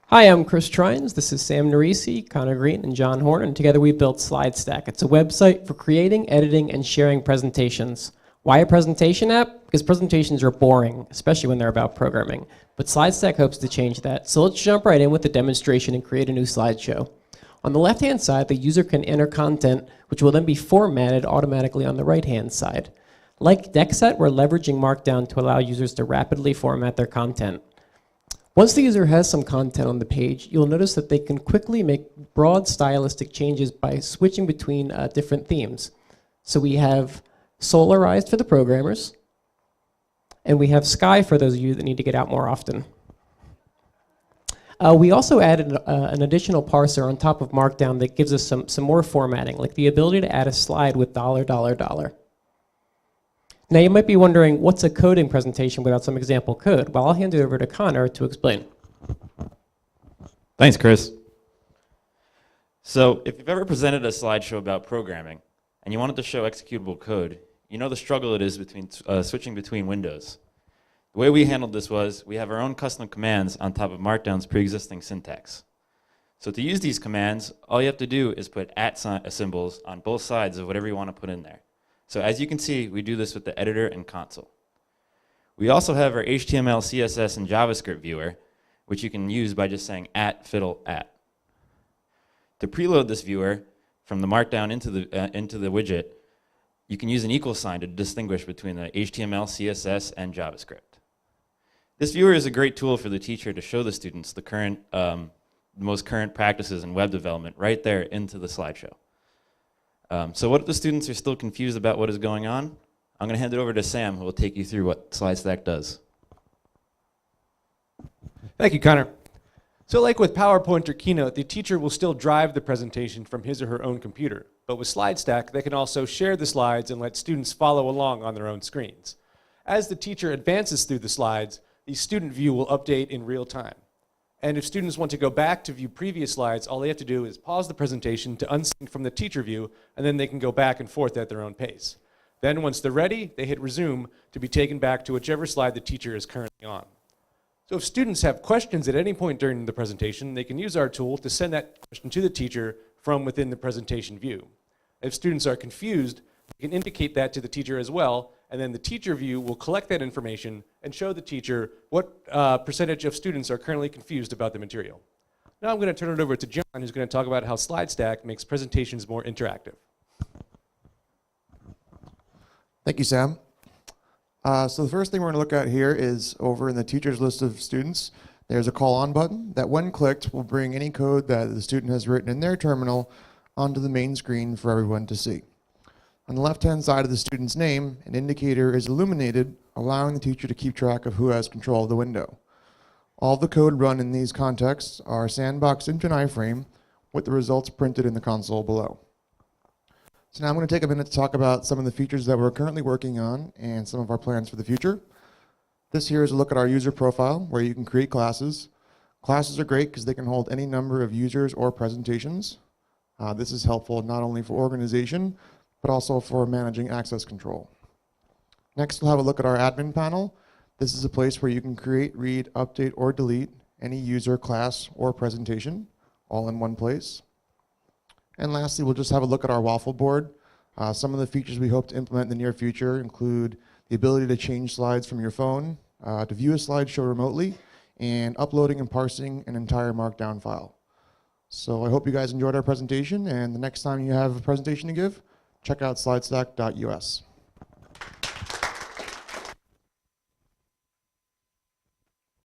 Hi, I'm Chris Trines. This is Sam Narisi, Connor Green, and John Horn, and together we built SlideStack. It's a website for creating, editing, and sharing presentations. Why a presentation app? Because presentations are boring, especially when they're about programming. But SlideStack hopes to change that. So let's jump right in with the demonstration and create a new slideshow. On the left-hand side, the user can enter content, which will then be formatted automatically on the right-hand side. Like DeckSet, we're leveraging Markdown to allow users to rapidly format their content. Once the user has some content on the page, you'll notice that they can quickly make broad stylistic changes by switching between different themes. So we have Solarized for the programmers, and we have Sky for those of you that need to get out more often. We also added an additional parser on top of Markdown that gives us some more formatting, like the ability to add a slide with $. Now you might be wondering, what's a coding presentation without some example code? Well, I'll hand it over to Connor to explain. Thanks, Chris. So if you've ever presented a slideshow about programming and you wanted to show executable code, you know the struggle it is between switching between windows. The way we handled this was we have our own custom commands on top of Markdown's pre-existing syntax. So to use these commands, all you have to do is put @ symbols on both sides of whatever you want to put in there. So as you can see, we do this with the editor and console. We also have our HTML, CSS, and JavaScript viewer, which you can use by just saying @fiddle @. To preload this viewer from the Markdown into the widget, you can use an equal sign to distinguish between the HTML, CSS, and JavaScript. This viewer is a great tool for the teacher to show the students the most current practices in web development right there into the slideshow. So what if the students are still confused about what is going on? I'm going to hand it over to Sam, who will take you through what SlideStack does. Thank you, Connor. So like with PowerPoint or KeyNote, the teacher will still drive the presentation from his or her own computer. But with SlideStack, they can also share the slides and let students follow along on their own screens. As the teacher advances through the slides, the student view will update in real time. And if students want to go back to view previous slides, all they have to do is pause the presentation to unsync from the teacher view, and then they can go back and forth at their own pace. Then once they're ready, they hit resume to be taken back to whichever slide the teacher is currently on. So if students have questions at any point during the presentation, they can use our tool to send that question to the teacher from within the presentation view. If students are confused, they can indicate that to the teacher as well, and then the teacher view will collect that information and show the teacher what percentage of students are currently confused about the material. Now I'm going to turn it over to John, who's going to talk about how SlideStack makes presentations more interactive. Thank you, Sam. So the first thing we're going to look at here is over in the teacher's list of students, there's a call on button that when clicked will bring any code that the student has written in their terminal onto the main screen for everyone to see. On the left-hand side of the student's name, an indicator is illuminated, allowing the teacher to keep track of who has control of the window. All the code run in these contexts are sandboxed into an iframe with the results printed in the console below. So now I'm going to take a minute to talk about some of the features that we're currently working on and some of our plans for the future. This here is a look at our user profile where you can create classes. Classes are great because they can hold any number of users or presentations. This is helpful not only for organization, but also for managing access control. Next, we'll have a look at our admin panel. This is a place where you can create, read, update, or delete any user, class, or presentation, all in one place. And lastly, we'll just have a look at our waffle board. Some of the features we hope to implement in the near future include the ability to change slides from your phone, to view a slideshow remotely, and uploading and parsing an entire Markdown file. So I hope you guys enjoyed our presentation, and the next time you have a presentation to give, check out slidestack.us.